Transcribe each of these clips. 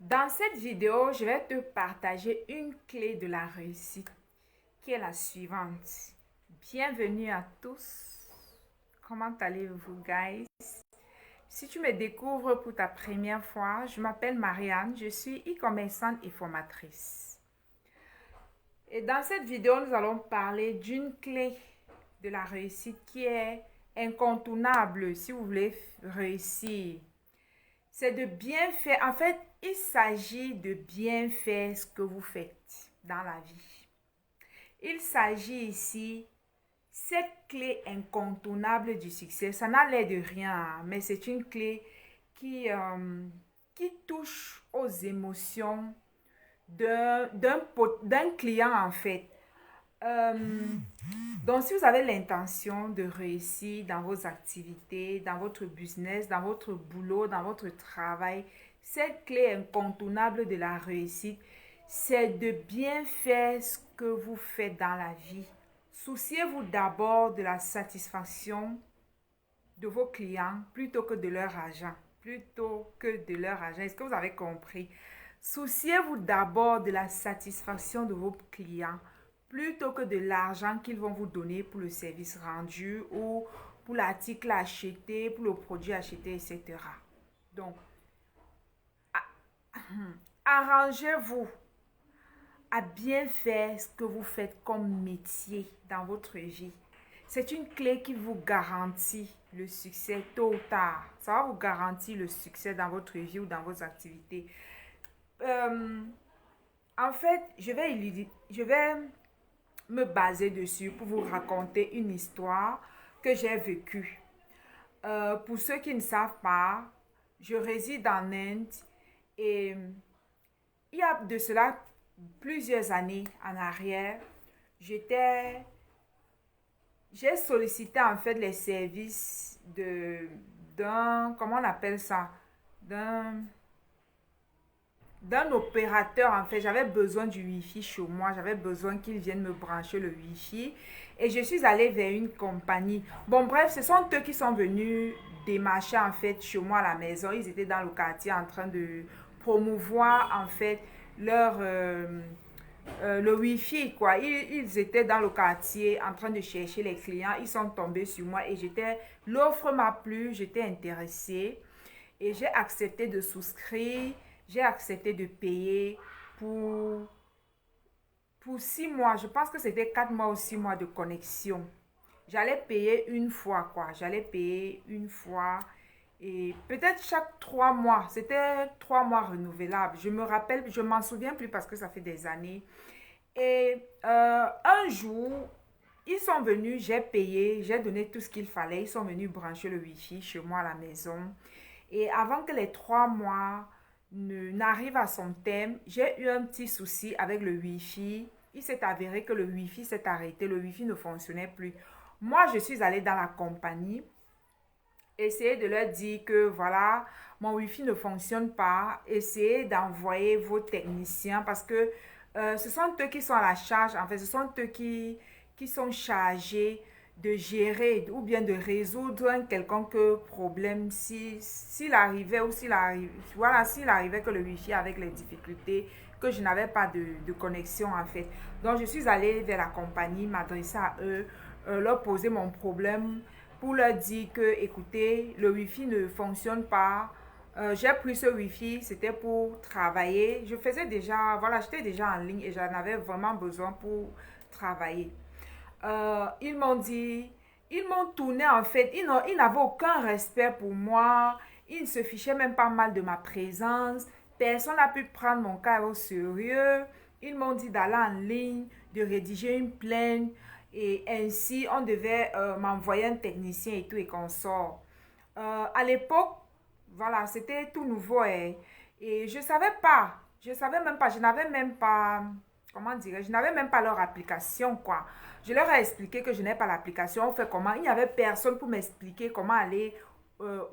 Dans cette vidéo, je vais te partager une clé de la réussite qui est la suivante. Bienvenue à tous. Comment allez-vous, guys? Si tu me découvres pour ta première fois, je m'appelle Marianne, je suis e-commerçante et formatrice. Et dans cette vidéo, nous allons parler d'une clé de la réussite qui est incontournable si vous voulez réussir. C'est de bien faire. En fait, il s'agit de bien faire ce que vous faites dans la vie. Il s'agit ici, cette clé incontournable du succès, ça n'a l'air de rien, mais c'est une clé qui touche aux émotions d'un client en fait. Donc, si vous avez l'intention de réussir dans vos activités, dans votre business, dans votre boulot, dans votre travail, cette clé incontournable de la réussite, c'est de bien faire ce que vous faites dans la vie. Souciez-vous d'abord de la satisfaction de vos clients plutôt que de leur argent. Plutôt que de leur argent. Est-ce que vous avez compris? Souciez-vous d'abord de la satisfaction de vos clients plutôt que de l'argent qu'ils vont vous donner pour le service rendu ou pour l'article acheté, pour le produit acheté, etc. Donc, arrangez-vous à bien faire ce que vous faites comme métier dans votre vie. C'est une clé qui vous garantit le succès tôt ou tard. Ça va vous garantir le succès dans votre vie ou dans vos activités. En fait, je vais me baser dessus pour vous raconter une histoire que j'ai vécue. Pour ceux qui ne savent pas, je réside en Inde et il y a de cela plusieurs années en arrière, j'ai sollicité en fait les services comment on appelle ça, d'un opérateur en fait. J'avais besoin du Wi-Fi chez moi, j'avais besoin qu'il vienne me brancher le Wi-Fi et je suis allée vers une compagnie. Bon bref, ce sont eux qui sont venus démarcher en fait chez moi à la maison. Ils étaient dans le quartier en train de promouvoir en fait le Wi-Fi quoi. Ils étaient dans le quartier en train de chercher les clients. Ils sont tombés sur moi et l'offre m'a plu, j'étais intéressée et j'ai accepté de souscrire. J'ai accepté de payer pour 6 mois. Je pense que c'était 4 mois ou 6 mois de connexion. J'allais payer une fois, quoi. J'allais payer une fois. Et peut-être chaque 3 mois. C'était 3 mois renouvelables. Je me rappelle, je m'en souviens plus parce que ça fait des années. Et un jour, ils sont venus, j'ai payé, j'ai donné tout ce qu'il fallait. Ils sont venus brancher le Wi-Fi chez moi à la maison. Et avant que les 3 mois n'arrive à son terme, j'ai eu un petit souci avec le Wi-Fi. Il s'est avéré que le Wi-Fi s'est arrêté, le Wi-Fi ne fonctionnait plus. Moi, je suis allée dans la compagnie, essayer de leur dire que voilà, mon Wi-Fi ne fonctionne pas. Essayez d'envoyer vos techniciens parce que ce sont eux qui sont à la charge. En fait, ce sont eux qui sont chargés de gérer ou bien de résoudre un quelconque problème s'il arrivait ou s'il arrivait que le Wi-Fi avec les difficultés, que je n'avais pas de connexion en fait. Donc je suis allée vers la compagnie, m'adresser à eux, leur poser mon problème pour leur dire que écoutez, le Wi-Fi ne fonctionne pas. J'ai pris ce Wi-Fi, c'était pour travailler. J'étais déjà en ligne et j'en avais vraiment besoin pour travailler. Ils m'ont tourné en fait. Ils n'avaient aucun respect pour moi. Ils ne se fichaient même pas mal de ma présence. Personne n'a pu prendre mon cas au sérieux. Ils m'ont dit d'aller en ligne, de rédiger une plainte. Et ainsi, on devait m'envoyer un technicien et tout et qu'on sort. À l'époque, voilà, c'était tout nouveau. Et je savais même pas, je n'avais même pas, comment dire, je n'avais même pas leur application, quoi. Je leur ai expliqué que je n'ai pas l'application. On fait comment? Il n'y avait personne pour m'expliquer comment aller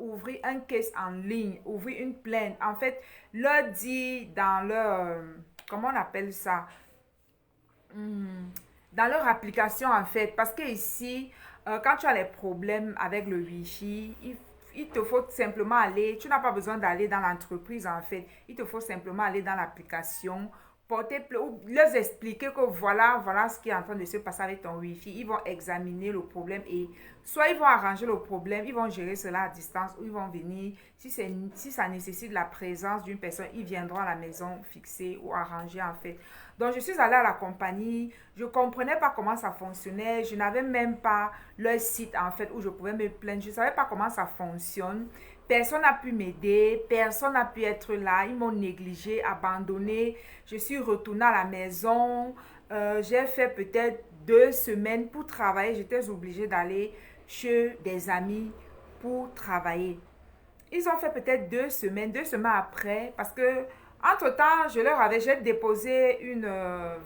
ouvrir un case en ligne, ouvrir une plainte. En fait, leur dit dans leur, comment on appelle ça? Dans leur application en fait. Parce que ici, quand tu as les problèmes avec le Wi-Fi, il te faut simplement aller, tu n'as pas besoin d'aller dans l'entreprise en fait. Il te faut simplement aller dans l'application, ou leur expliquer que voilà ce qui est en train de se passer avec ton Wi-Fi. Ils vont examiner le problème et soit ils vont arranger le problème, ils vont gérer cela à distance ou ils vont venir. Si ça nécessite la présence d'une personne, ils viendront à la maison fixer ou arranger en fait. Donc, je suis allée à la compagnie. Je ne comprenais pas comment ça fonctionnait. Je n'avais même pas leur site, en fait, où je pouvais me plaindre. Je ne savais pas comment ça fonctionne. Personne n'a pu m'aider. Personne n'a pu être là. Ils m'ont négligé, abandonné. Je suis retournée à la maison. J'ai fait peut-être 2 semaines pour travailler. J'étais obligée d'aller chez des amis pour travailler. Ils ont fait peut-être 2 semaines, 2 semaines après, parce que entre-temps, j'ai déposé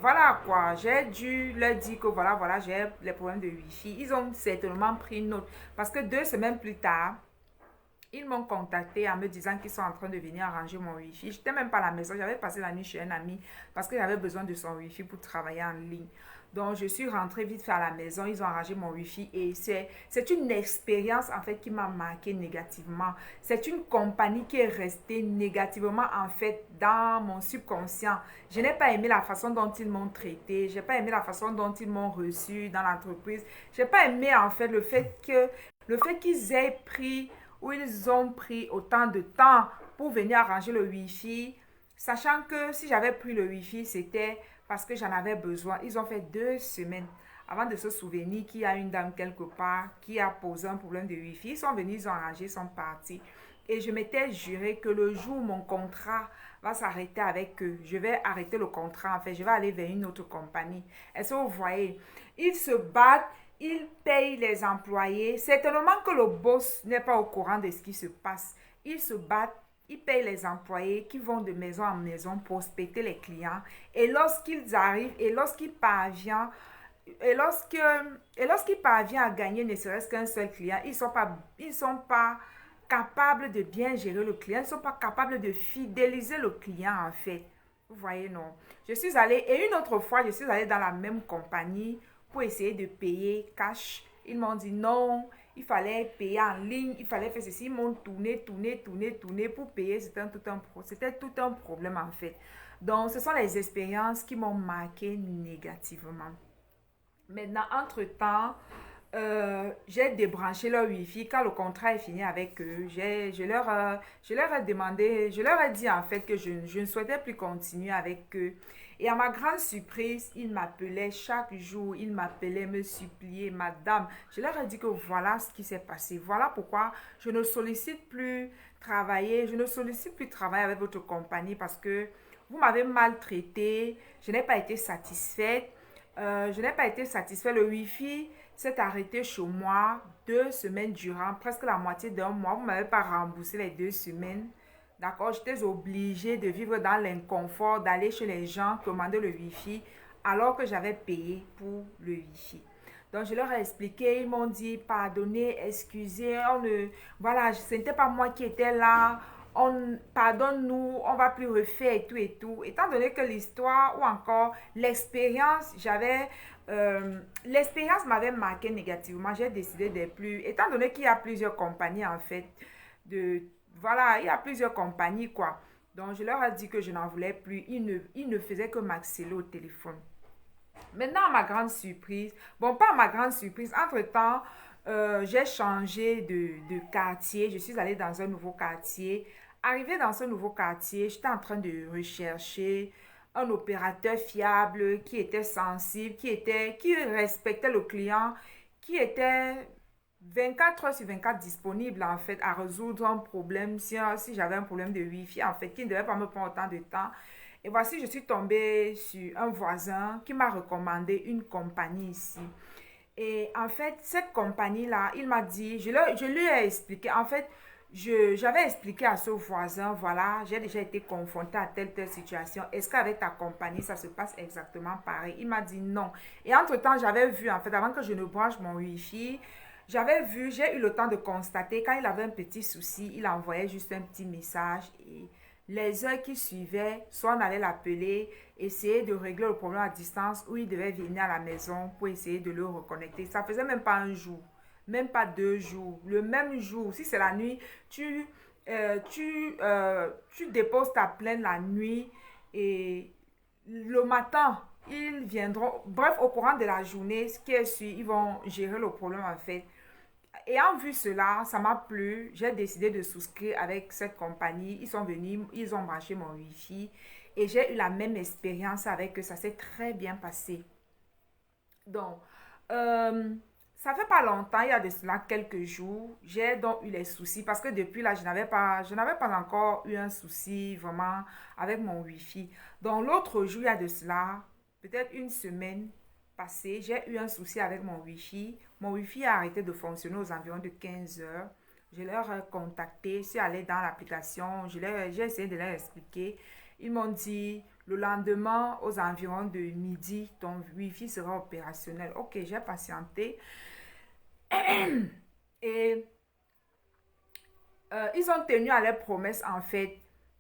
voilà quoi, j'ai dû leur dire que voilà, j'ai les problèmes de Wi-Fi. Ils ont certainement pris note, parce que 2 semaines plus tard, ils m'ont contacté en me disant qu'ils sont en train de venir arranger mon Wi-Fi. Je n'étais même pas à la maison, j'avais passé la nuit chez un ami, parce que j'avais besoin de son Wi-Fi pour travailler en ligne. Donc, je suis rentrée vite fait à la maison. Ils ont arrangé mon Wi-Fi et c'est une expérience en fait qui m'a marqué négativement. C'est une compagnie qui est restée négativement en fait dans mon subconscient. Je n'ai pas aimé la façon dont ils m'ont traité. Je n'ai pas aimé la façon dont ils m'ont reçu dans l'entreprise. Je n'ai pas aimé en fait le fait qu'ils aient pris ou ils ont pris autant de temps pour venir arranger le Wi-Fi, sachant que si j'avais pris le Wi-Fi, c'était parce que j'en avais besoin. Ils ont fait 2 semaines avant de se souvenir qu'il y a une dame quelque part qui a posé un problème de Wi-Fi. Ils sont venus, ils ont arrangé, ils sont partis. Et je m'étais juré que le jour où mon contrat va s'arrêter avec eux, je vais arrêter le contrat. En fait, je vais aller vers une autre compagnie. Est-ce que vous voyez? Ils se battent, ils payent les employés. Certainement que le boss n'est pas au courant de ce qui se passe. Ils se battent. Ils payent les employés qui vont de maison en maison prospecter les clients. Et lorsqu'ils arrivent et lorsqu'ils parviennent à gagner ne serait-ce qu'un seul client, ils sont pas capables de bien gérer le client. Ils ne sont pas capables de fidéliser le client en fait. Vous voyez, non. Je suis allée, et une autre fois, je suis allée dans la même compagnie pour essayer de payer cash. Ils m'ont dit non. Il fallait payer en ligne, il fallait faire ceci. Ils m'ont tourné pour payer. C'était tout un problème en fait. Donc, ce sont les expériences qui m'ont marqué négativement. Maintenant, entre-temps, j'ai débranché leur Wi-Fi. Quand le contrat est fini avec eux, je leur ai demandé, je leur ai dit en fait que je ne souhaitais plus continuer avec eux. Et à ma grande surprise, ils m'appelaient chaque jour, ils m'appelaient me supplier, madame. Je leur ai dit que voilà ce qui s'est passé. Voilà pourquoi je ne sollicite plus travailler avec votre compagnie parce que vous m'avez maltraité, je n'ai pas été satisfaite. Le Wi-Fi s'est arrêté chez moi 2 semaines durant, presque la moitié d'un mois. Vous ne m'avez pas remboursé les 2 semaines. D'accord, j'étais obligée de vivre dans l'inconfort, d'aller chez les gens, commander le Wi-Fi, alors que j'avais payé pour le Wi-Fi. Donc, je leur ai expliqué, ils m'ont dit, pardonnez, excusez, voilà, ce n'était pas moi qui étais là, pardonne-nous, on va plus refaire et tout et tout. Étant donné que l'histoire ou encore l'expérience m'avait marqué négativement, j'ai décidé de plus, étant donné qu'il y a plusieurs compagnies en fait, voilà, il y a plusieurs compagnies quoi. Donc, je leur ai dit que je n'en voulais plus. Ils ne faisaient que m'axéler au téléphone. Maintenant, à ma grande surprise, bon, pas à ma grande surprise, entre-temps, j'ai changé de quartier. Je suis allée dans un nouveau quartier. Arrivée dans ce nouveau quartier, j'étais en train de rechercher un opérateur fiable, qui était sensible, qui respectait le client, qui était 24 heures sur 24 disponible en fait à résoudre un problème, si j'avais un problème de Wi-Fi en fait, qui ne devait pas me prendre autant de temps. Et voici, je suis tombée sur un voisin qui m'a recommandé une compagnie ici. Et en fait, cette compagnie-là, il m'a dit, je lui ai expliqué, en fait, j'avais expliqué à ce voisin, voilà, j'ai déjà été confrontée à telle situation. Est-ce qu'avec ta compagnie, ça se passe exactement pareil? Il m'a dit non. Et entre-temps, j'avais vu, en fait, avant que je ne branche mon Wi-Fi, j'ai eu le temps de constater, quand il avait un petit souci, il envoyait juste un petit message et les heures qui suivaient, soit on allait l'appeler, essayer de régler le problème à distance ou il devait venir à la maison pour essayer de le reconnecter. Ça faisait même pas un jour. même pas 2 jours. Le même jour, si c'est la nuit, tu déposes ta plainte la nuit et le matin, ils viendront, bref, au courant de la journée, ce qui est sûr, ils vont gérer le problème en fait. Ayant vu cela, ça m'a plu. J'ai décidé de souscrire avec cette compagnie. Ils sont venus, ils ont branché mon Wi-Fi et j'ai eu la même expérience avec eux. Ça s'est très bien passé. Donc, euh, ça fait pas longtemps, il y a de cela quelques jours, j'ai donc eu les soucis parce que depuis là, je n'avais pas encore eu un souci vraiment avec mon Wi-Fi. Donc, l'autre jour, il y a de cela, peut-être une semaine passée, j'ai eu un souci avec mon Wi-Fi. Mon Wi-Fi a arrêté de fonctionner aux environs de 15 heures. Je leur ai contacté, je suis allée dans l'application, j'ai essayé de leur expliquer. Ils m'ont dit, le lendemain, aux environs de midi, ton Wi-Fi sera opérationnel. Ok, j'ai patienté. Et ils ont tenu à leur promesse, en fait.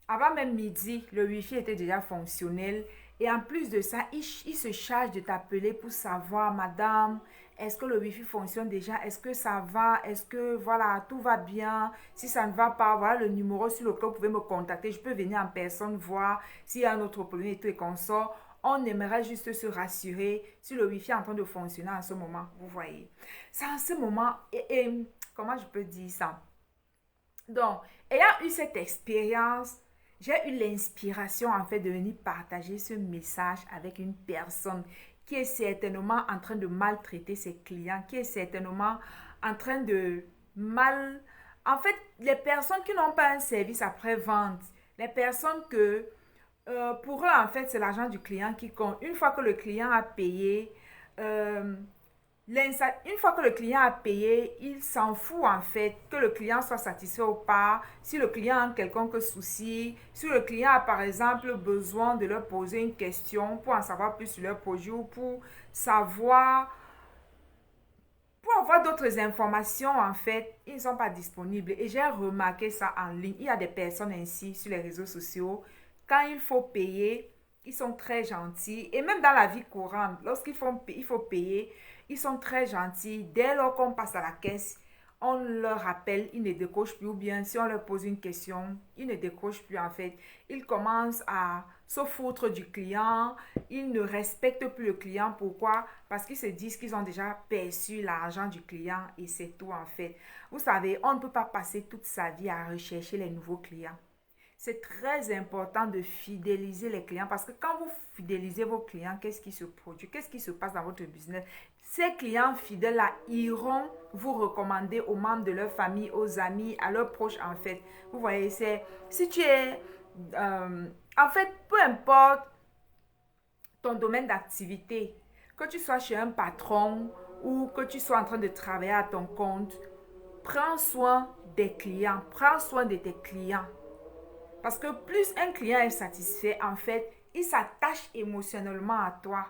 Avant même midi, le Wi-Fi était déjà fonctionnel. Et en plus de ça, ils se chargent de t'appeler pour savoir, madame, est-ce que le Wi-Fi fonctionne déjà? Est-ce que ça va? Est-ce que, voilà, tout va bien? Si ça ne va pas, voilà le numéro sur lequel vous pouvez me contacter. Je peux venir en personne voir s'il y a un autre problème et tout et qu'on sort. On aimerait juste se rassurer si le Wi-Fi est en train de fonctionner en ce moment. Vous voyez. C'est en ce moment, comment je peux dire ça? Donc, ayant eu cette expérience, j'ai eu l'inspiration en fait de venir partager ce message avec une personne qui est certainement en train de maltraiter ses clients, qui est certainement en train de mal... En fait, les personnes qui n'ont pas un service après-vente, les personnes que pour eux, en fait, c'est l'argent du client qui compte. Une fois que le client a payé, euh, une fois que le client a payé, il s'en fout en fait que le client soit satisfait ou pas. Si le client a quelconque souci, si le client a par exemple besoin de leur poser une question pour en savoir plus sur leur projet ou savoir, pour avoir d'autres informations en fait, ils ne sont pas disponibles. Et j'ai remarqué ça en ligne. Il y a des personnes ainsi sur les réseaux sociaux. Quand il faut payer, ils sont très gentils. Et même dans la vie courante, il faut payer, ils sont très gentils. Dès lors qu'on passe à la caisse, on leur rappelle, ils ne décrochent plus. Ou bien si on leur pose une question, ils ne décrochent plus en fait. Ils commencent à se foutre du client. Ils ne respectent plus le client. Pourquoi? Parce qu'ils se disent qu'ils ont déjà perçu l'argent du client et c'est tout en fait. Vous savez, on ne peut pas passer toute sa vie à rechercher les nouveaux clients. C'est très important de fidéliser les clients parce que quand vous fidélisez vos clients, qu'est-ce qui se produit? Qu'est-ce qui se passe dans votre business? Ces clients fidèles-là iront vous recommander aux membres de leur famille, aux amis, à leurs proches en fait. Vous voyez, si tu es... en fait, peu importe ton domaine d'activité, que tu sois chez un patron ou que tu sois en train de travailler à ton compte, prends soin des clients, prends soin de tes clients. Parce que plus un client est satisfait, en fait, il s'attache émotionnellement à toi.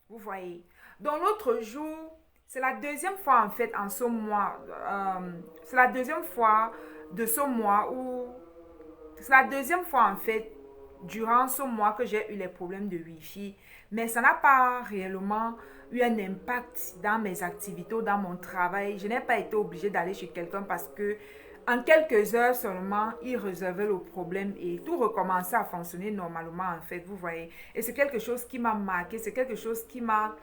Vous voyez. Donc l'autre jour, c'est la deuxième fois en fait en ce mois, c'est la deuxième fois de ce mois où, c'est la deuxième fois en fait durant ce mois que j'ai eu les problèmes de Wi-Fi. Mais ça n'a pas réellement eu un impact dans mes activités ou dans mon travail. Je n'ai pas été obligée d'aller chez quelqu'un parce que en quelques heures seulement, il résolvait le problème et tout recommençait à fonctionner normalement en fait, vous voyez. Et c'est quelque chose qui m'a marqué, c'est quelque chose qui m'a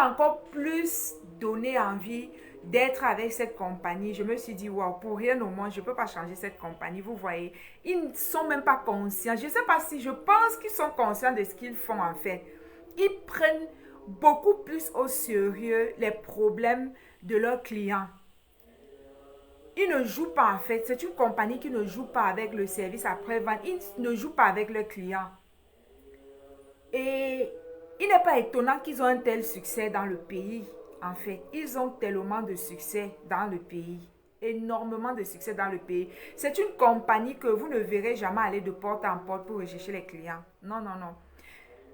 encore plus donné envie d'être avec cette compagnie. Je me suis dit, waouh, pour rien au monde, je ne peux pas changer cette compagnie, vous voyez. Ils ne sont même pas conscients. Je ne sais pas si, je pense qu'ils sont conscients de ce qu'ils font en fait. Ils prennent beaucoup plus au sérieux les problèmes de leurs clients. Ils ne jouent pas en fait. C'est une compagnie qui ne joue pas avec le service après-vente. Ils ne jouent pas avec leurs clients. Et il n'est pas étonnant qu'ils ont un tel succès dans le pays. En fait, ils ont tellement de succès dans le pays. Énormément de succès dans le pays. C'est une compagnie que vous ne verrez jamais aller de porte en porte pour rechercher les clients. Non, non, non.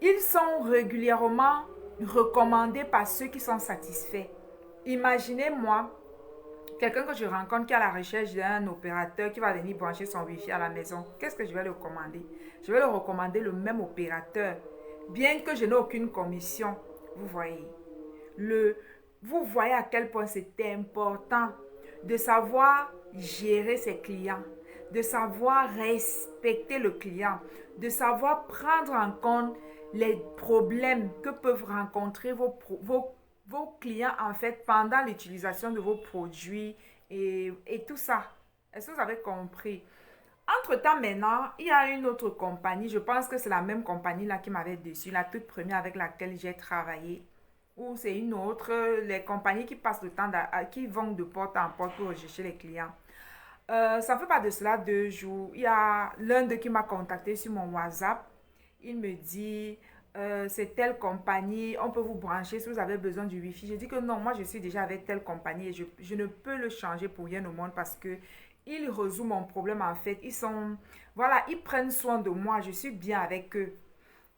Ils sont régulièrement recommandés par ceux qui sont satisfaits. Imaginez-moi quelqu'un que je rencontre qui est à la recherche d'un opérateur qui va venir brancher son Wi-Fi à la maison. Qu'est-ce que je vais le recommander? Je vais le recommander le même opérateur, bien que je n'ai aucune commission. Vous voyez. Le, vous voyez à quel point c'est important de savoir gérer ses clients, de savoir respecter le client, de savoir prendre en compte les problèmes que peuvent rencontrer vos clients en fait pendant l'utilisation de vos produits et tout ça. Est-ce que vous avez compris? Entre-temps, maintenant, il y a une autre compagnie. Je pense que c'est la même compagnie là qui m'avait déçu, la toute première avec laquelle j'ai travaillé. Ou c'est une autre, les compagnies qui passent le temps, qui vont de porte en porte pour rechercher les clients. Ça ne fait pas de cela 2 jours. Il y a l'un d'eux qui m'a contacté sur mon WhatsApp. Il me dit, c'est telle compagnie, on peut vous brancher si vous avez besoin du Wi-Fi. Je dis que non, moi je suis déjà avec telle compagnie et je ne peux le changer pour rien au monde parce que ils résolvent mon problème en fait. Voilà, ils prennent soin de moi, je suis bien avec eux.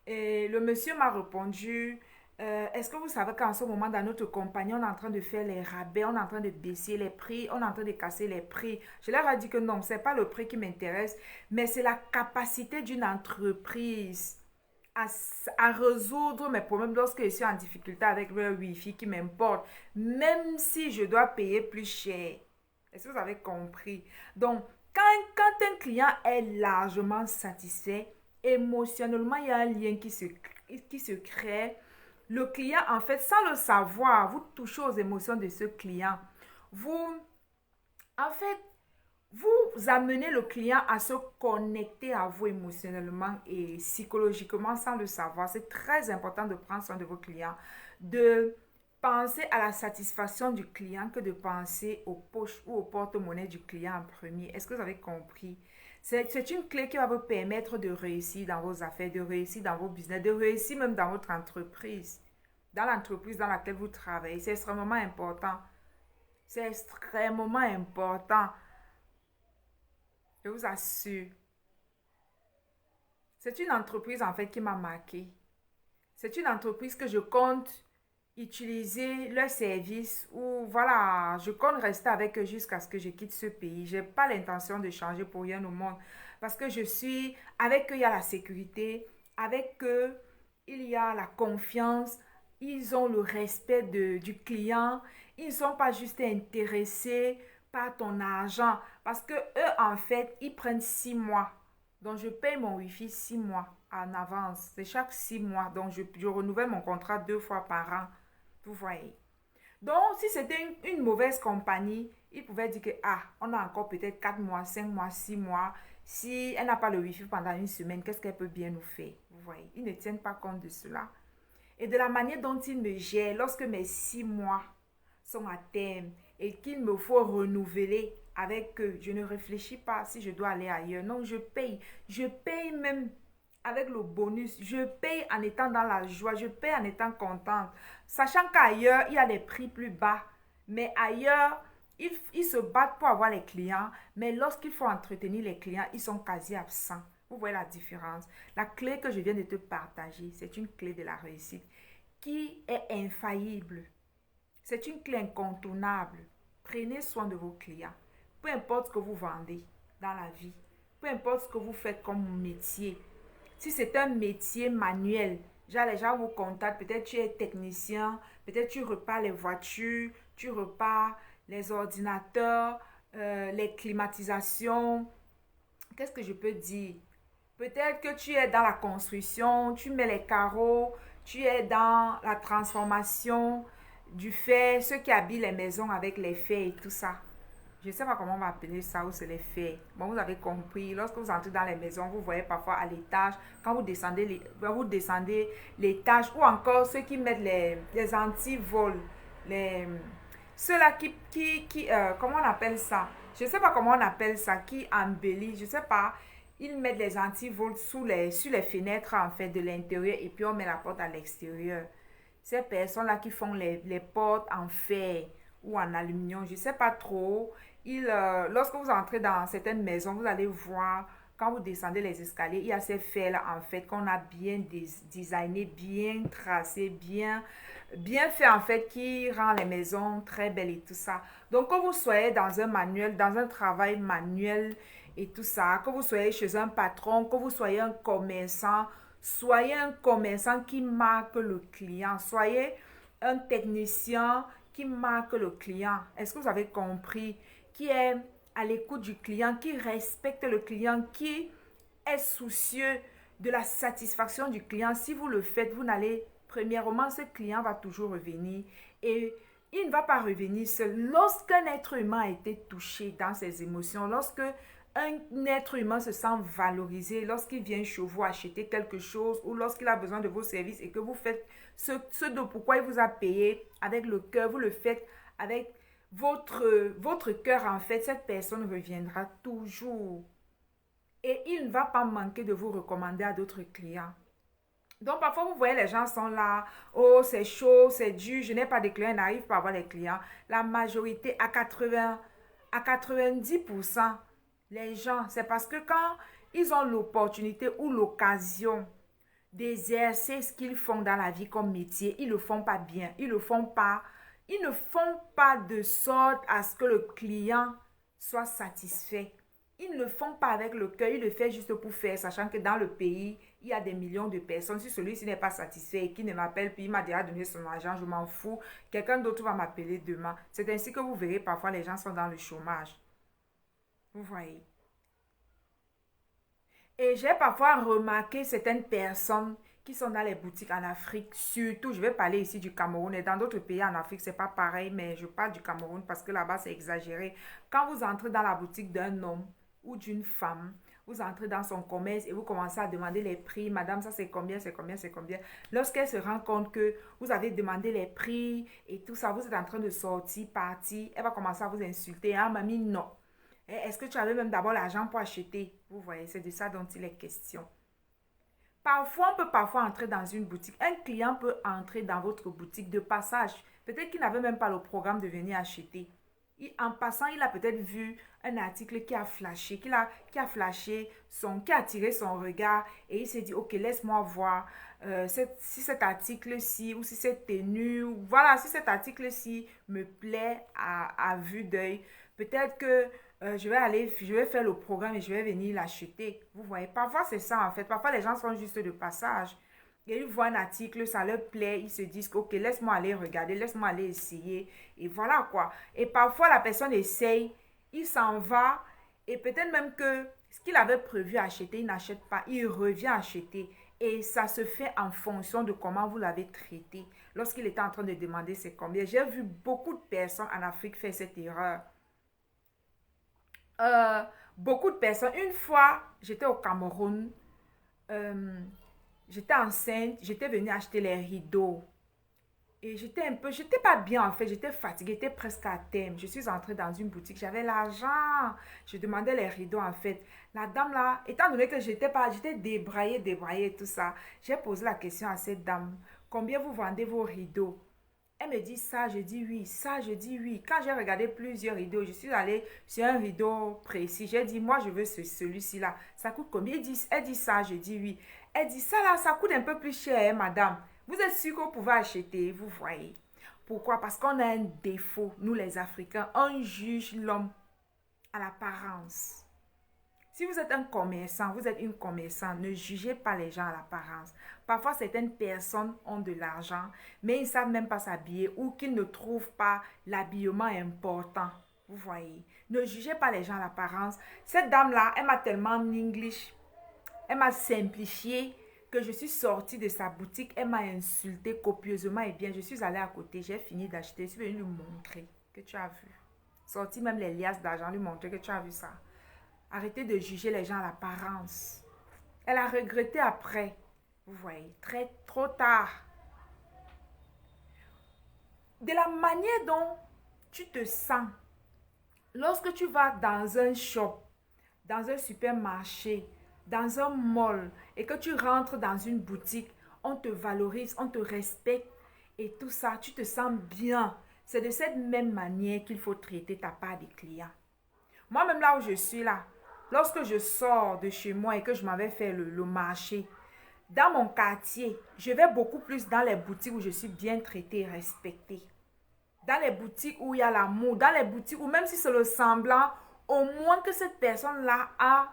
Et le monsieur m'a répondu, est-ce que vous savez qu'en ce moment, dans notre compagnie, on est en train de faire les rabais, on est en train de baisser les prix, on est en train de casser les prix. Je leur ai dit que non, ce n'est pas le prix qui m'intéresse, mais c'est la capacité d'une entreprise à, à résoudre mes problèmes lorsque je suis en difficulté avec le Wi-Fi qui m'importe, même si je dois payer plus cher. Est-ce que vous avez compris? Donc, quand un client est largement satisfait, émotionnellement, il y a un lien qui se crée. Le client, en fait, sans le savoir, vous touchez aux émotions de ce client. En fait, vous amenez le client à se connecter à vous émotionnellement et psychologiquement sans le savoir. C'est très important de prendre soin de vos clients, de penser à la satisfaction du client que de penser aux poches ou au porte-monnaie du client en premier. Est-ce que vous avez compris? C'est une clé qui va vous permettre de réussir dans vos affaires, de réussir dans vos business, de réussir même dans votre entreprise, dans l'entreprise dans laquelle vous travaillez. C'est extrêmement important. C'est extrêmement important. Je vous assure. C'est une entreprise en fait qui m'a marqué. C'est une entreprise que je compte utiliser leur service ou voilà, je compte rester avec eux jusqu'à ce que je quitte ce pays. Je n'ai pas l'intention de changer pour rien au monde parce que je suis avec eux, il y a la sécurité, avec eux, il y a la confiance, ils ont le respect du client, ils ne sont pas juste intéressés par ton argent parce que eux en fait, ils prennent 6 mois. Donc je paye mon wifi 6 mois en avance. C'est chaque 6 mois. Donc je renouvelle mon contrat 2 fois par an. Vous voyez. Donc, si c'était une mauvaise compagnie, il pouvait dire que, ah, on a encore peut-être 4 mois, 5 mois, 6 mois. Si elle n'a pas le Wi-Fi pendant une semaine, qu'est-ce qu'elle peut bien nous faire? Vous voyez. Ils ne tiennent pas compte de cela. Et de la manière dont ils me gèrent, lorsque mes 6 mois sont à terme et qu'il me faut renouveler avec eux, je ne réfléchis pas si je dois aller ailleurs. Non, je paye. Je paye même avec le bonus. Je paye en étant dans la joie. Je paye en étant contente. Sachant qu'ailleurs, il y a des prix plus bas. Mais ailleurs, ils se battent pour avoir les clients. Mais lorsqu'il faut entretenir les clients, ils sont quasi absents. Vous voyez la différence. La clé que je viens de te partager, c'est une clé de la réussite qui est infaillible. C'est une clé incontournable. Prenez soin de vos clients. Peu importe ce que vous vendez dans la vie. Peu importe ce que vous faites comme métier. Si c'est un métier manuel, genre les gens vous contactent, peut-être tu es technicien, peut-être tu repars les voitures, tu repars les ordinateurs, les climatisations. Qu'est-ce que je peux dire? Peut-être que tu es dans la construction, tu mets les carreaux, tu es dans la transformation du fer, ceux qui habillent les maisons avec les fers et tout ça. Je ne sais pas comment on va appeler ça ou c'est les faits. Bon, vous avez compris. Lorsque vous entrez dans les maisons, vous voyez parfois à l'étage, quand vous descendez l'étage ou encore ceux qui mettent les anti-vols, ceux-là comment on appelle ça? Je ne sais pas comment on appelle ça, qui embellissent, je ne sais pas. Ils mettent les anti-vols sur les fenêtres en fait de l'intérieur et puis on met la porte à l'extérieur. Ces personnes-là qui font les portes en fer ou en aluminium, je ne sais pas trop. Lorsque vous entrez dans certaines maisons, vous allez voir, quand vous descendez les escaliers, il y a ces fers-là, en fait, qu'on a bien designé, bien tracé, bien fait, en fait, qui rend les maisons très belles et tout ça. Donc, que vous soyez dans un manuel, dans un travail manuel et tout ça, que vous soyez chez un patron, que vous soyez un commerçant, soyez un commerçant qui marque le client, soyez un technicien qui marque le client. Est-ce que vous avez compris? Qui est à l'écoute du client, qui respecte le client, qui est soucieux de la satisfaction du client. Si vous le faites, vous n'allez, premièrement, ce client va toujours revenir et il ne va pas revenir seul. Lorsqu'un être humain a été touché dans ses émotions, lorsque un être humain se sent valorisé, lorsqu'il vient chez vous acheter quelque chose ou lorsqu'il a besoin de vos services et que vous faites ce de pourquoi il vous a payé avec le cœur, vous le faites avec votre cœur, en fait, cette personne reviendra toujours. Et il ne va pas manquer de vous recommander à d'autres clients. Donc, parfois, vous voyez, les gens sont là. Oh, c'est chaud, c'est dur, je n'ai pas de clients, ils n'arrivent pas à avoir les clients. La majorité, à 90%, les gens, c'est parce que quand ils ont l'opportunité ou l'occasion d'exercer ce qu'ils font dans la vie comme métier, ils ne le font pas bien. Ils ne font pas de sorte à ce que le client soit satisfait. Ils ne le font pas avec le cœur, ils le font juste pour faire, sachant que dans le pays, il y a des millions de personnes. Si celui-ci n'est pas satisfait et qui ne m'appelle plus, il m'a déjà donné son argent, je m'en fous. Quelqu'un d'autre va m'appeler demain. C'est ainsi que vous verrez, parfois les gens sont dans le chômage. Vous voyez. Et j'ai parfois remarqué certaines personnes qui sont dans les boutiques en Afrique, surtout, je vais parler ici du Cameroun et dans d'autres pays en Afrique, c'est pas pareil, mais je parle du Cameroun parce que là-bas, c'est exagéré. Quand vous entrez dans la boutique d'un homme ou d'une femme, vous entrez dans son commerce et vous commencez à demander les prix. Madame, ça c'est combien, c'est combien, c'est combien. Lorsqu'elle se rend compte que vous avez demandé les prix et tout ça, vous êtes en train de sortir, partir, elle va commencer à vous insulter. Ah, mamie, non. Est-ce que tu avais même d'abord l'argent pour acheter? Vous voyez, c'est de ça dont il est question. Parfois, on peut parfois entrer dans une boutique. Un client peut entrer dans votre boutique de passage. Peut-être qu'il n'avait même pas le programme de venir acheter. En passant, il a peut-être vu un article qui a flashé, qui a flashé, qui a attiré son regard et il s'est dit, ok, laisse-moi voir si cet article-ci ou si cette tenue, voilà, si cet article-ci me plaît à vue d'œil, peut-être que je vais faire le programme et je vais venir l'acheter. Vous voyez, parfois c'est ça en fait. Parfois les gens sont juste de passage. Et ils voient un article, ça leur plaît, ils se disent, ok, laisse-moi aller regarder, laisse-moi aller essayer. Et voilà quoi. Et parfois la personne essaye, il s'en va et peut-être même que ce qu'il avait prévu acheter, il n'achète pas, il revient acheter. Et ça se fait en fonction de comment vous l'avez traité. Lorsqu'il était en train de demander c'est combien, j'ai vu beaucoup de personnes en Afrique faire cette erreur. Euh, Beaucoup de personnes. Une fois, j'étais au Cameroun, euh, j'étais enceinte, j'étais venue acheter les rideaux. Et j'étais pas bien en fait, j'étais fatiguée, j'étais presque à terme. Je suis entrée dans une boutique, j'avais l'argent. Je demandais les rideaux en fait. La dame là, étant donné que j'étais débraillée et tout ça, j'ai posé la question à cette dame, combien vous vendez vos rideaux? Elle me dit ça, je dis oui, ça, je dis oui. Quand j'ai regardé plusieurs rideaux, je suis allée sur un rideau précis. J'ai dit, moi, je veux celui-ci là. Ça coûte combien? Elle dit ça, je dis oui. Elle dit, ça là, ça coûte un peu plus cher, hein, madame. Vous êtes sûr que vous pouvez acheter, vous voyez. Pourquoi? Parce qu'on a un défaut, nous les Africains. On juge l'homme à l'apparence. Si vous êtes un commerçant, vous êtes une commerçante, ne jugez pas les gens à l'apparence. Parfois, certaines personnes ont de l'argent, mais ils ne savent même pas s'habiller ou qu'ils ne trouvent pas l'habillement important. Vous voyez. Ne jugez pas les gens à l'apparence. Cette dame-là, elle m'a tellement en English, elle m'a simplifié que je suis sortie de sa boutique. Elle m'a insulté copieusement et bien. Je suis allée à côté, j'ai fini d'acheter. Je suis venue lui montrer que tu as vu. Sorti même les liasses d'argent, lui montrer que tu as vu ça. Arrêtez de juger les gens à l'apparence. Elle a regretté après. Vous voyez, trop tard. De la manière dont tu te sens, lorsque tu vas dans un shop, dans un supermarché, dans un mall, et que tu rentres dans une boutique, on te valorise, on te respecte, et tout ça, tu te sens bien. C'est de cette même manière qu'il faut traiter ta part des clients. Moi-même là où je suis là, lorsque je sors de chez moi et que je m'en vais faire le marché, dans mon quartier, je vais beaucoup plus dans les boutiques où je suis bien traitée et respectée. Dans les boutiques où il y a l'amour, dans les boutiques où même si c'est le semblant, au moins que cette personne-là a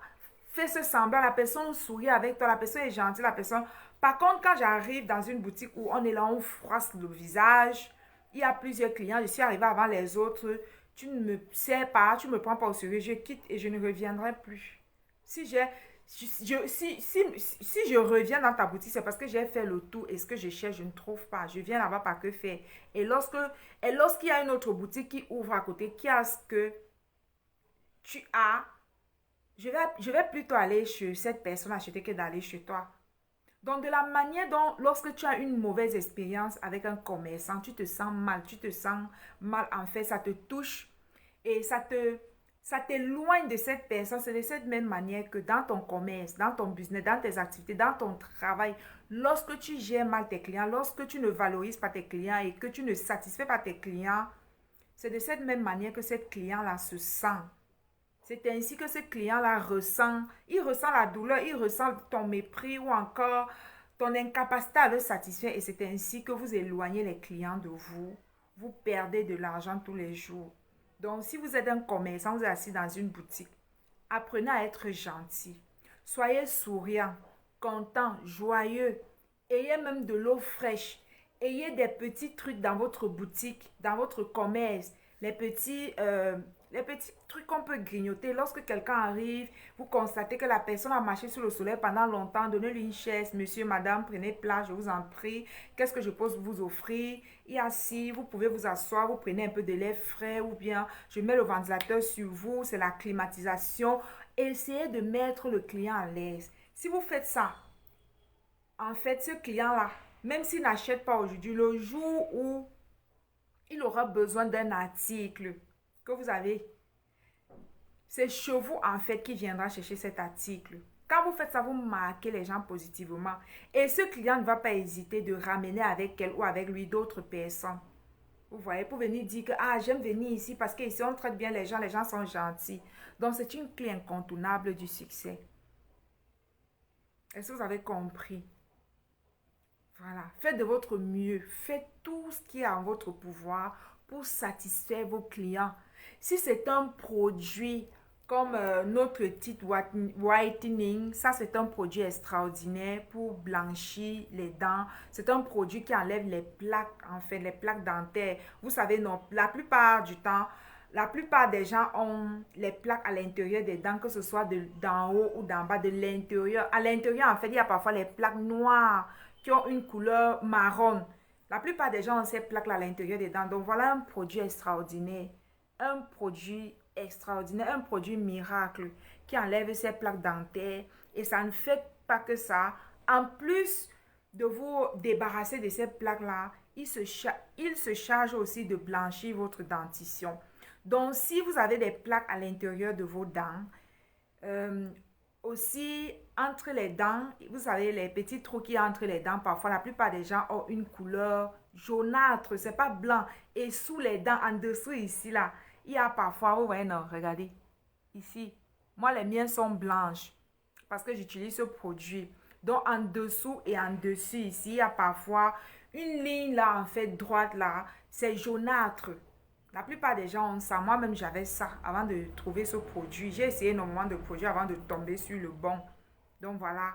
fait ce semblant, la personne sourit avec toi, la personne est gentille, la personne... Par contre, quand j'arrive dans une boutique où on est là, on froisse le visage, il y a plusieurs clients, je suis arrivée avant les autres, tu ne me sais pas, tu ne me prends pas au sérieux, je quitte et je ne reviendrai plus. Si j'ai, si je reviens dans ta boutique, c'est parce que j'ai fait le tour et ce que je cherche, je ne trouve pas. Je viens là-bas par que faire. Et lorsqu'il y a une autre boutique qui ouvre à côté, qui a ce que tu as, je vais plutôt aller chez cette personne acheter que d'aller chez toi. Donc, de la manière dont, lorsque tu as une mauvaise expérience avec un commerçant, tu te sens mal, en fait, ça te touche et ça t'éloigne de cette personne. C'est de cette même manière que dans ton commerce, dans ton business, dans tes activités, dans ton travail, lorsque tu gères mal tes clients, lorsque tu ne valorises pas tes clients et que tu ne satisfais pas tes clients, c'est de cette même manière que ce client-là se sent. C'est ainsi que ce client-là ressent, il ressent la douleur, il ressent ton mépris ou encore ton incapacité à le satisfaire et c'est ainsi que vous éloignez les clients de vous. Vous perdez de l'argent tous les jours. Donc, si vous êtes un commerçant, vous êtes assis dans une boutique, apprenez à être gentil. Soyez souriant, content, joyeux. Ayez même de l'eau fraîche. Ayez des petits trucs dans votre boutique, dans votre commerce. Les petits trucs qu'on peut grignoter. Lorsque quelqu'un arrive, vous constatez que la personne a marché sous le soleil pendant longtemps. Donnez-lui une chaise. Monsieur, madame, prenez place, je vous en prie. Qu'est-ce que je peux vous offrir? Et assis, vous pouvez vous asseoir, vous prenez un peu de lait frais ou bien je mets le ventilateur sur vous. C'est la climatisation. Essayez de mettre le client à l'aise. Si vous faites ça, en fait, ce client-là, même s'il n'achète pas aujourd'hui, le jour où il aura besoin d'un article que vous avez, c'est chez vous en fait qui viendra chercher cet article. Quand vous faites ça, vous marquez les gens positivement. Et ce client ne va pas hésiter de ramener avec elle ou avec lui d'autres personnes. Vous voyez, pour venir dire que ah, j'aime venir ici parce qu'ici on traite bien les gens sont gentils. Donc c'est une clé incontournable du succès. Est-ce que vous avez compris? Voilà, faites de votre mieux. Faites tout ce qui est en votre pouvoir pour satisfaire vos clients. Si c'est un produit comme notre titre whitening, ça c'est un produit extraordinaire pour blanchir les dents. C'est un produit qui enlève les plaques, en fait, les plaques dentaires. Vous savez, non, la plupart du temps, la plupart des gens ont les plaques à l'intérieur des dents, que ce soit d'en haut ou d'en bas, de l'intérieur. À l'intérieur, en fait, il y a parfois les plaques noires qui ont une couleur marron. La plupart des gens ont ces plaques-là à l'intérieur des dents. Donc, voilà un produit extraordinaire. Un produit extraordinaire, un produit miracle qui enlève ces plaques dentaires. Et ça ne fait pas que ça. En plus de vous débarrasser de ces plaques-là, il se charge aussi de blanchir votre dentition. Donc, si vous avez des plaques à l'intérieur de vos dents, euh, aussi entre les dents, vous savez, les petits trous qui y a entre les dents, parfois la plupart des gens ont une couleur jaunâtre, c'est pas blanc. Et sous les dents, en dessous ici, là, il y a parfois, vous voyez, non, regardez, ici, moi les miennes sont blanches parce que j'utilise ce produit. Donc en dessous et en dessus ici, il y a parfois une ligne là, en fait, droite là, c'est jaunâtre. La plupart des gens ont ça. Moi-même, j'avais ça avant de trouver ce produit. J'ai essayé énormément de produits avant de tomber sur le bon. Donc voilà,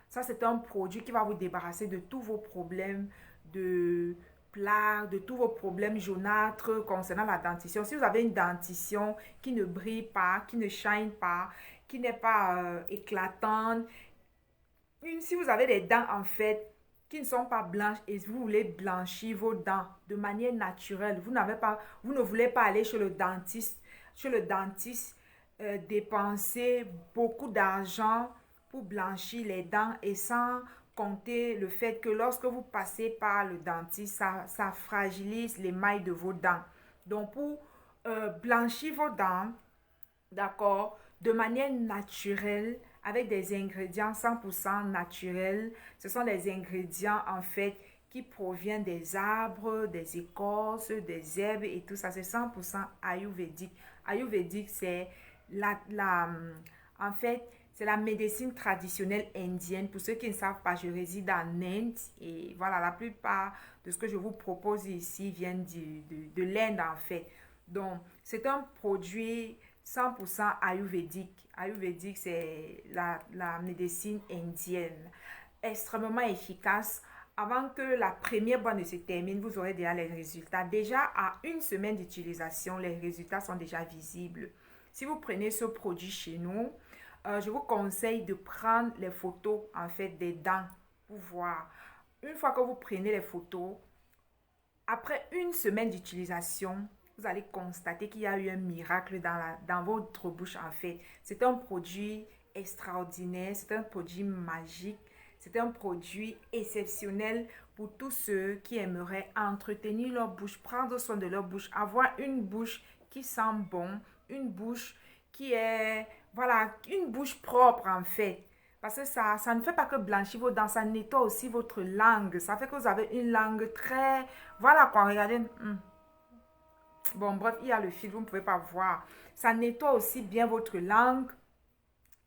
ça c'est un produit qui va vous débarrasser de tous vos problèmes de plaques, de tous vos problèmes jaunâtres concernant la dentition. Si vous avez une dentition qui ne brille pas, qui ne shine pas, qui n'est pas éclatante, si vous avez des dents en fait qui ne sont pas blanches et vous voulez blanchir vos dents de manière naturelle, vous ne voulez pas aller chez le dentiste dépenser beaucoup d'argent pour blanchir les dents et sans compter le fait que lorsque vous passez par le dentiste, ça fragilise les mailles de vos dents. Donc pour blanchir vos dents, d'accord, de manière naturelle, avec des ingrédients 100% naturels. Ce sont des ingrédients, en fait, qui proviennent des arbres, des écorces, des herbes et tout ça. C'est 100% ayurvédique. Ayurvédique, c'est en fait, c'est la médecine traditionnelle indienne. Pour ceux qui ne savent pas, je réside en Inde et voilà, la plupart de ce que je vous propose ici viennent de l'Inde, en fait. Donc, c'est un produit 100% ayurvédique. Ayurvédique, c'est la médecine indienne. Extrêmement efficace avant que la première boîte ne se termine, vous aurez déjà les résultats. Déjà, à une semaine d'utilisation, les résultats sont déjà visibles. Si vous prenez ce produit chez nous, je vous conseille de prendre les photos, en fait, des dents pour voir. Une fois que vous prenez les photos, après une semaine d'utilisation, vous allez constater qu'il y a eu un miracle dans votre bouche, en fait. C'est un produit extraordinaire, c'est un produit magique, c'est un produit exceptionnel pour tous ceux qui aimeraient entretenir leur bouche, prendre soin de leur bouche, avoir une bouche qui sent bon, une bouche qui est, voilà, une bouche propre, en fait. Parce que ça ne fait pas que blanchir vos dents, ça nettoie aussi votre langue. Ça fait que vous avez une langue très... Voilà quoi, regardez. Bon, bref, il y a le fil, vous ne pouvez pas voir. Ça nettoie aussi bien votre langue.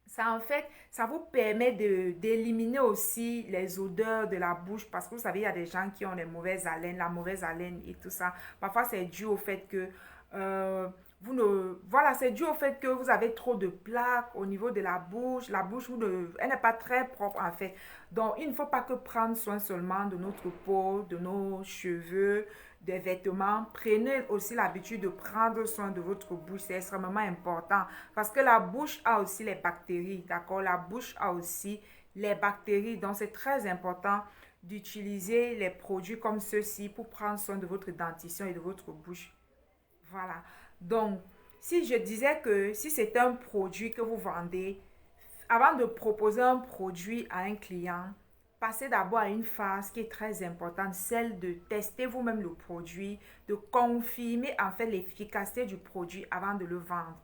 Ça, en fait, ça vous permet d'éliminer aussi les odeurs de la bouche parce que vous savez, il y a des gens qui ont les mauvaises haleines, la mauvaise haleine et tout ça. Parfois, c'est dû au fait que euh, vous ne... Voilà, c'est dû au fait que vous avez trop de plaques au niveau de la bouche. La bouche, elle n'est pas très propre en fait. Donc, il ne faut pas que prendre soin seulement de notre peau, de nos cheveux, des vêtements. Prenez aussi l'habitude de prendre soin de votre bouche. C'est extrêmement important. Parce que la bouche a aussi les bactéries, d'accord? La bouche a aussi les bactéries. Donc, c'est très important d'utiliser les produits comme ceux-ci pour prendre soin de votre dentition et de votre bouche. Voilà. Donc, si je disais que si c'est un produit que vous vendez, avant de proposer un produit à un client, passez d'abord à une phase qui est très importante, celle de tester vous-même le produit, de confirmer en fait l'efficacité du produit avant de le vendre.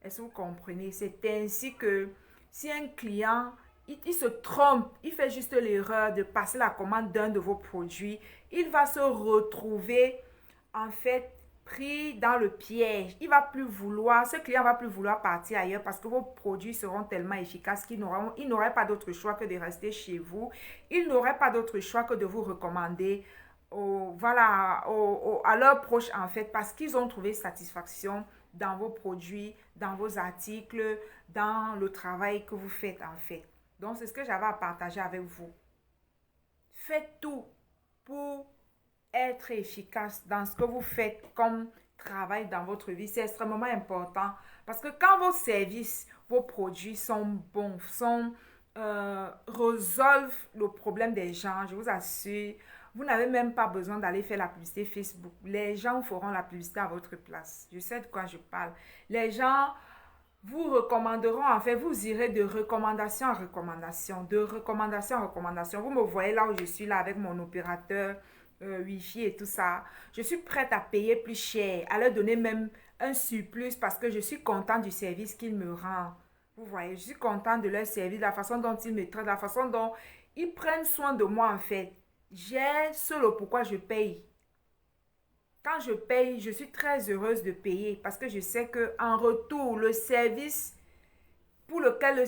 Est-ce que vous comprenez? C'est ainsi que si un client, il se trompe, il fait juste l'erreur de passer la commande d'un de vos produits, il va se retrouver en fait pris dans le piège. Il va plus vouloir, ce client va plus vouloir partir ailleurs parce que vos produits seront tellement efficaces qu'il n'aurait pas d'autre choix que de rester chez vous. Il n'aurait pas d'autre choix que de vous recommander voilà, à leurs proches en fait parce qu'ils ont trouvé satisfaction dans vos produits, dans vos articles, dans le travail que vous faites en fait. Donc, c'est ce que j'avais à partager avec vous. Faites tout pour être efficace dans ce que vous faites comme travail dans votre vie. C'est extrêmement important parce que quand vos services, vos produits sont bons, résolvent le problème des gens, je vous assure, vous n'avez même pas besoin d'aller faire la publicité Facebook. Les gens feront la publicité à votre place. Je sais de quoi je parle. Les gens vous recommanderont, en fait, vous irez de recommandation en recommandation, de recommandation en recommandation. Vous me voyez là où je suis là avec mon opérateur Wi-Fi et tout ça. Je suis prête à payer plus cher, à leur donner même un surplus parce que je suis contente du service qu'ils me rendent. Vous voyez, je suis contente de leur service, de la façon dont ils me traitent, de la façon dont ils prennent soin de moi en fait. J'ai ce le pourquoi je paye. Quand je paye, je suis très heureuse de payer parce que je sais que en retour, le service pour lequel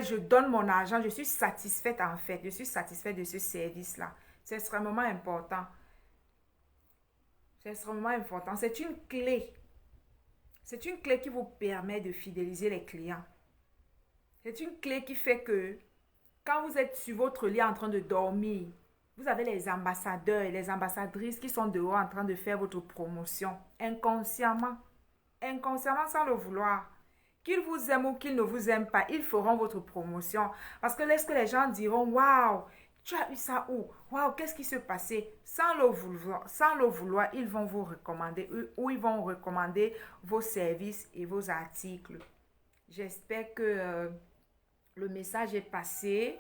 je donne mon argent, je suis satisfaite en fait. Je suis satisfaite de ce service-là. C'est extrêmement important. C'est extrêmement important. C'est une clé. C'est une clé qui vous permet de fidéliser les clients. C'est une clé qui fait que quand vous êtes sur votre lit en train de dormir, vous avez les ambassadeurs et les ambassadrices qui sont dehors en train de faire votre promotion inconsciemment. Inconsciemment sans le vouloir. Qu'ils vous aiment ou qu'ils ne vous aiment pas, ils feront votre promotion. Parce que est-ce que les gens diront, waouh, tu as eu ça où? Waouh, qu'est-ce qui s'est passé? Sans le vouloir, ils vont vous recommander ou ils vont recommander vos services et vos articles. J'espère que le message est passé.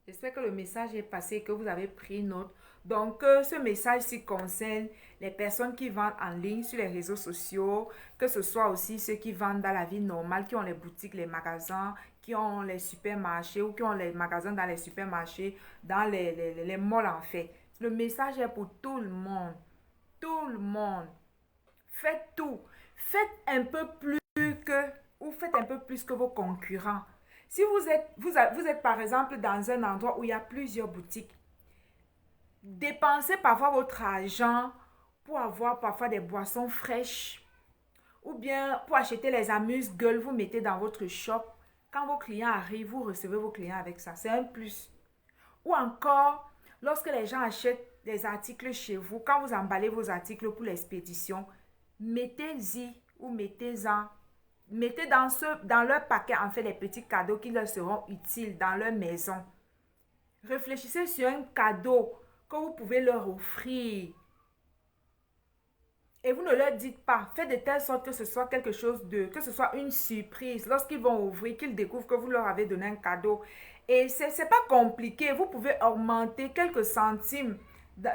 J'espère que le message est passé et que vous avez pris note. Donc, ce message-ci concerne les personnes qui vendent en ligne sur les réseaux sociaux, que ce soit aussi ceux qui vendent dans la vie normale, qui ont les boutiques, les magasins, qui ont les supermarchés ou qui ont les magasins dans les supermarchés, dans les malls en fait. Le message est pour tout le monde. Tout le monde. Faites tout. Faites un peu plus faites un peu plus que vos concurrents. Si vous êtes par exemple dans un endroit où il y a plusieurs boutiques, dépensez parfois votre argent pour avoir parfois des boissons fraîches ou bien pour acheter les amuse-gueules, vous mettez dans votre shop. Quand vos clients arrivent, vous recevez vos clients avec ça. C'est un plus. Ou encore, lorsque les gens achètent des articles chez vous, quand vous emballez vos articles pour l'expédition, mettez-y ou mettez-en. Mettez dans leur paquet, en fait, les petits cadeaux qui leur seront utiles dans leur maison. Réfléchissez sur un cadeau que vous pouvez leur offrir. Et vous ne leur dites pas. Faites de telle sorte que ce soit quelque chose que ce soit une surprise. Lorsqu'ils vont ouvrir, qu'ils découvrent que vous leur avez donné un cadeau. Et c'est pas compliqué. Vous pouvez augmenter quelques centimes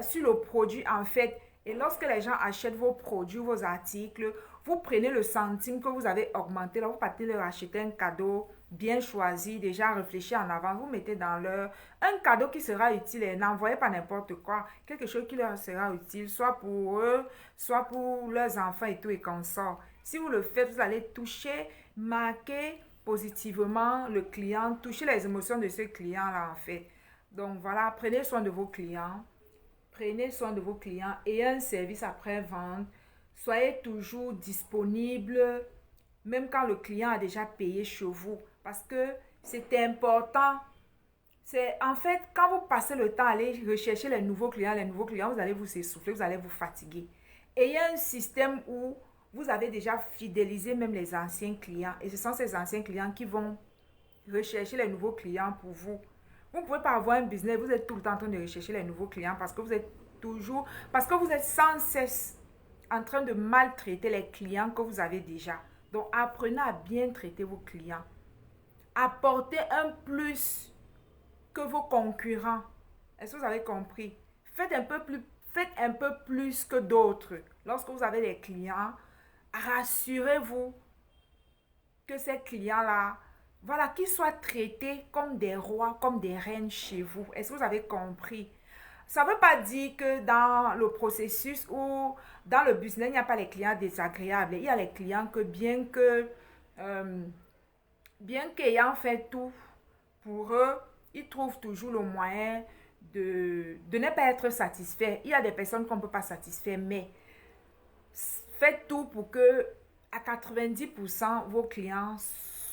sur le produit, en fait. Et lorsque les gens achètent vos produits, vos articles, vous prenez le centime que vous avez augmenté. Là, vous partez leur acheter un cadeau bien choisi, déjà réfléchi en avant. Vous mettez dans leur un cadeau qui sera utile. Et n'envoyez pas n'importe quoi. Quelque chose qui leur sera utile, soit pour eux, soit pour leurs enfants et tout et consorts. Si vous le faites, vous allez toucher, marquer positivement le client, toucher les émotions de ce client-là, en fait. Donc voilà, prenez soin de vos clients. Prenez soin de vos clients et un service après-vente. Soyez toujours disponible, même quand le client a déjà payé chez vous. Parce que c'est important. C'est en fait, quand vous passez le temps à aller rechercher les nouveaux clients, vous allez vous essouffler, vous allez vous fatiguer. Et il y a un système où vous avez déjà fidélisé même les anciens clients. Et ce sont ces anciens clients qui vont rechercher les nouveaux clients pour vous. Vous ne pouvez pas avoir un business, vous êtes tout le temps en train de rechercher les nouveaux clients parce que vous êtes sans cesse en train de maltraiter les clients que vous avez déjà. Donc, apprenez à bien traiter vos clients. Apportez un plus que vos concurrents. Est-ce que vous avez compris? Faites un peu plus que d'autres. Lorsque vous avez des clients, rassurez-vous que ces clients-là, voilà, qu'ils soient traités comme des rois, comme des reines chez vous. Est-ce que vous avez compris? Ça ne veut pas dire que dans le processus ou dans le business, il n'y a pas les clients désagréables. Il y a les clients que bien qu'ayant fait tout pour eux, ils trouvent toujours le moyen de ne pas être satisfaits. Il y a des personnes qu'on ne peut pas satisfaire, mais faites tout pour que à 90% vos clients,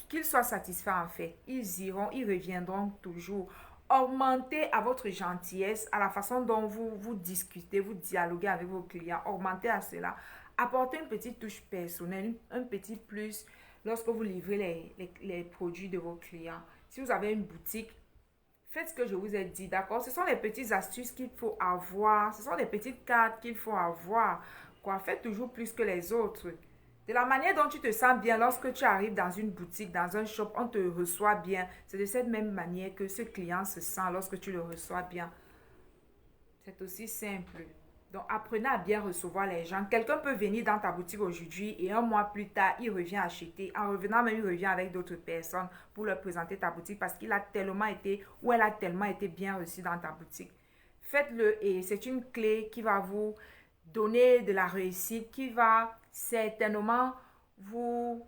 qu'ils soient satisfaits en fait. Ils iront, ils reviendront toujours. Augmentez à votre gentillesse, à la façon dont vous discutez, vous dialoguez avec vos clients. Augmentez à cela. Apportez une petite touche personnelle, un petit plus lorsque vous livrez les produits de vos clients. Si vous avez une boutique, faites ce que je vous ai dit, d'accord? Ce sont les petites astuces qu'il faut avoir. Ce sont les petites cartes qu'il faut avoir. Quoi, faites toujours plus que les autres. De la manière dont tu te sens bien lorsque tu arrives dans une boutique, dans un shop, on te reçoit bien. C'est de cette même manière que ce client se sent lorsque tu le reçois bien. C'est aussi simple. Donc, apprenez à bien recevoir les gens. Quelqu'un peut venir dans ta boutique aujourd'hui et un mois plus tard, il revient acheter. En revenant même, il revient avec d'autres personnes pour leur présenter ta boutique parce qu'il a tellement été ou elle a tellement été bien reçue dans ta boutique. Faites-le et c'est une clé qui va vous donner de la réussite, qui va certainement vous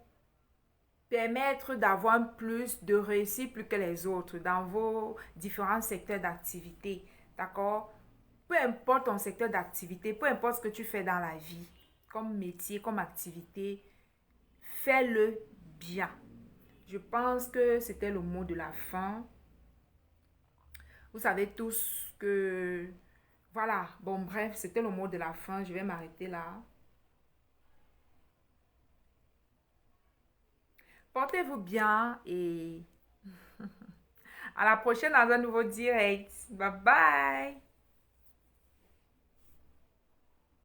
permettre d'avoir plus de réussite plus que les autres dans vos différents secteurs d'activité. D'accord? Peu importe ton secteur d'activité, peu importe ce que tu fais dans la vie, comme métier, comme activité, fais-le bien. Je pense que c'était le mot de la fin. Vous savez tous que... Voilà, bon bref, c'était le mot de la fin. Je vais m'arrêter là. Portez-vous bien et à la prochaine dans un nouveau direct. Bye bye.